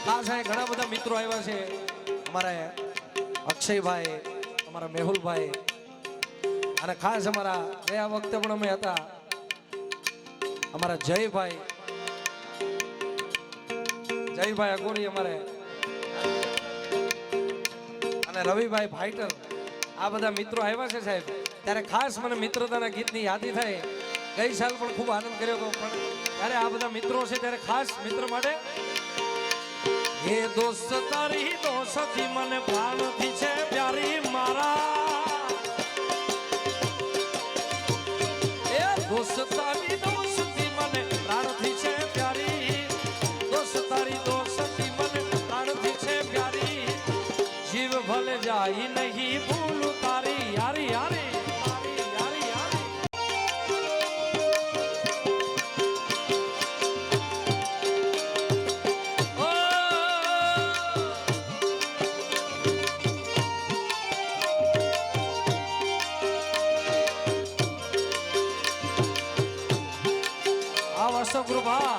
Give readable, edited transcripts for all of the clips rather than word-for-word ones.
ખાસ અહીં ઘણા બધા મિત્રો આવ્યા છે, અમારા અક્ષયભાઈ, અમારા મેહુલભાઈ, અને ખાસ અમારા ગયા વખતે પણ અમે હતા અમારા જયભાઈ અગોરી અમારે, અને રવિભાઈ ફાઈટર, આ બધા મિત્રો આવ્યા છે સાહેબ. ત્યારે ખાસ મને મિત્રતાના ગીતની યાદી થાય. ગઈ સાલ પણ ખૂબ આનંદ કર્યો હતો, પણ ત્યારે આ બધા મિત્રો છે ત્યારે ખાસ મિત્ર માટે એ દોસ્ત તારી દોસ્તી મને પ્રાણથી છે પ્યારી મારા, એ દોસ્ત તારી દોસ્તી મને પ્રાણથી છે પ્યારી, દોસ્ત તારી દોસ્તી મને પ્રાણથી છે પ્યારી, જીવ ભલે જાય નહીં ભૂલું તારી યારી યારી. કૃપા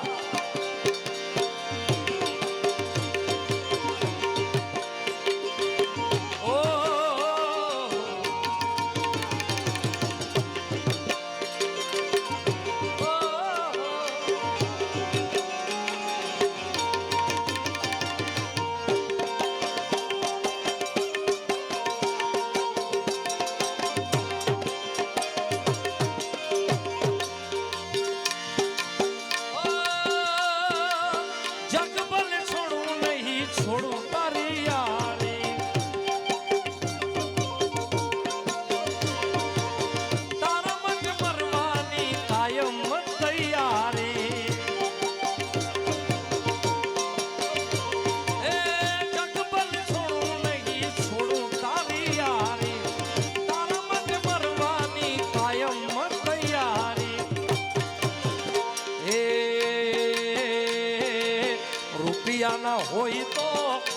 ના હોય તો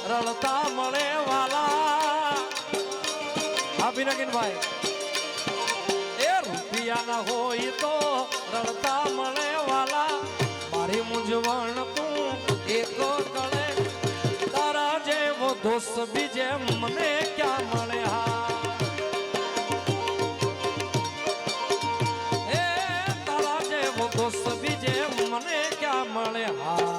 રળતા મળે વાલા. આપી નગીનભાઈ, એ રૂપિયા ના હોય તો રળતા મળે વાલા, મારી મૂંઝવણ તું એક કળે, તારા જેવો દોસ્ત બીજે મને ક્યાં મળે. હા એ તારા જેવો દોસ્ત બીજે મને ક્યાં મળે. હા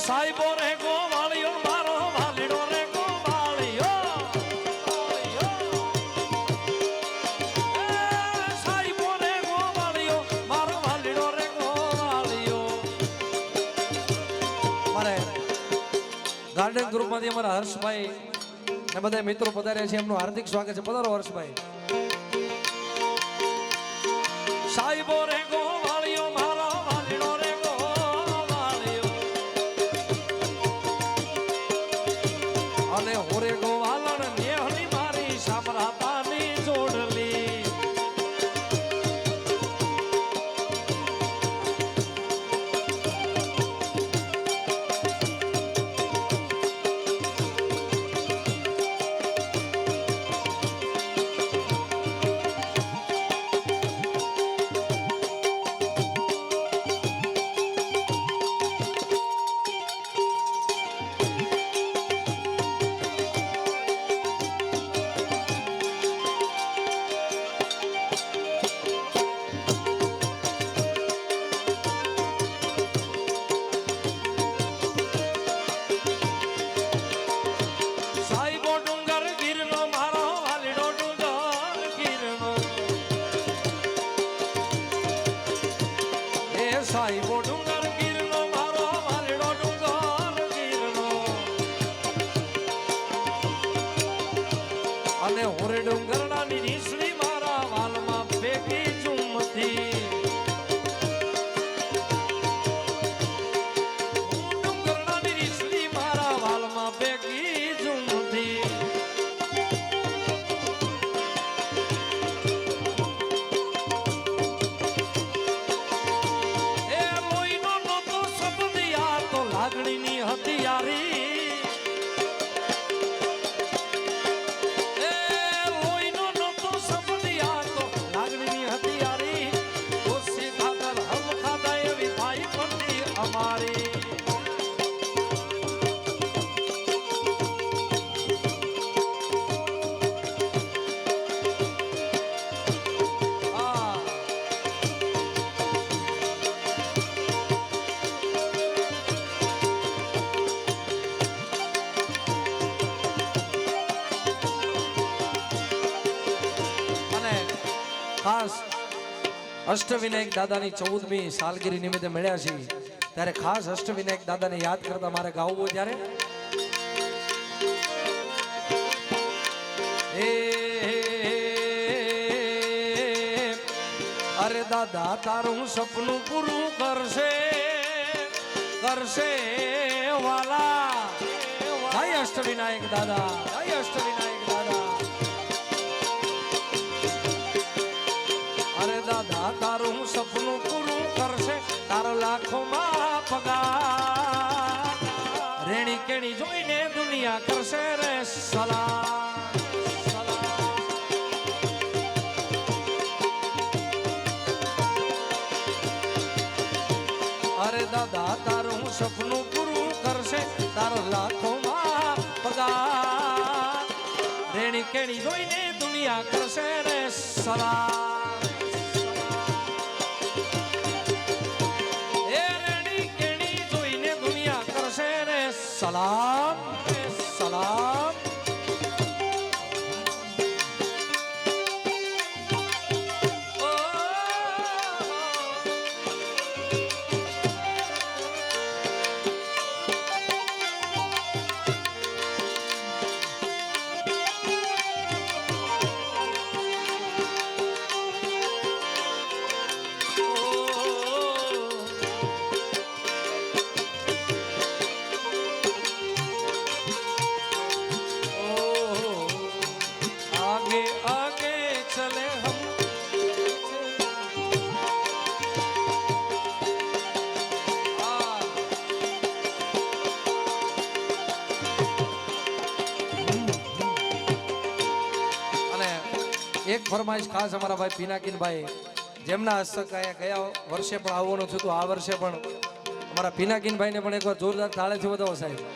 સાહેબો રે ગોવાળિયો મારો વાલીડો રે ગોવાળિયો, સાહેબો રે ગોવાળિયો મારો વાલીડો રે ગોવાળિયો. મારે ગાર્ડન ગ્રુપમાંથી અમારા હર્ષભાઈ ને બધા મિત્રો પધાર્યા છે, એમનું હાર્દિક સ્વાગત છે. પધારો હર્ષભાઈ. સાહેબો રે ગોવાળિયો મારો વાલીડો રે અને હોરે ગોવાલણ નેહની મારી સામરાતાની જોડલી. સાહેબો ડુંગર ગીરનો મારો વાલડો ડુંગર ગીરનો, અને હોરે ડુંગરડાની નીસળી મારા વાલમાં ભેગી ચુમતી. અષ્ટવિનાયક દાદાની 14મી સાલગીરી નિમિત્તે મળ્યા છીએ ત્યારે ખાસ અષ્ટવિનાયક દાદાને યાદ કરતા મારે ગાવું હોય ત્યારે અરે દાદા તારું સપનું પૂરું કરશે કરશે વાલા જય અષ્ટવિનાયક દાદા જય અષ્ટવિનાયક દાદા અરે દાદા તારું સપનું પૂરું કરશે તારો લાખોમાં પગાર રેણી કેણી જોઈને દુનિયા કરશે રે સલામ અરે દાદા તારું સપનું પૂરું કરશે તારો લાખોમાં પગાર રેણી કેણી જોઈને દુનિયા કરશે રે સલામ એ રેણી કેણી જોઈને દુનિયા કરશે રે સલામ સલામ એક ફરમાઈશ ખાસ અમારા ભાઈ પિનાકીનભાઈ જેમના હસ્તક અહીંયા ગયા વર્ષે પણ આવવાનું થયું હતું આ વર્ષે પણ અમારા પિનાકીનભાઈને પણ એકવાર જોરદાર તાળીથી વધાવો સાહેબ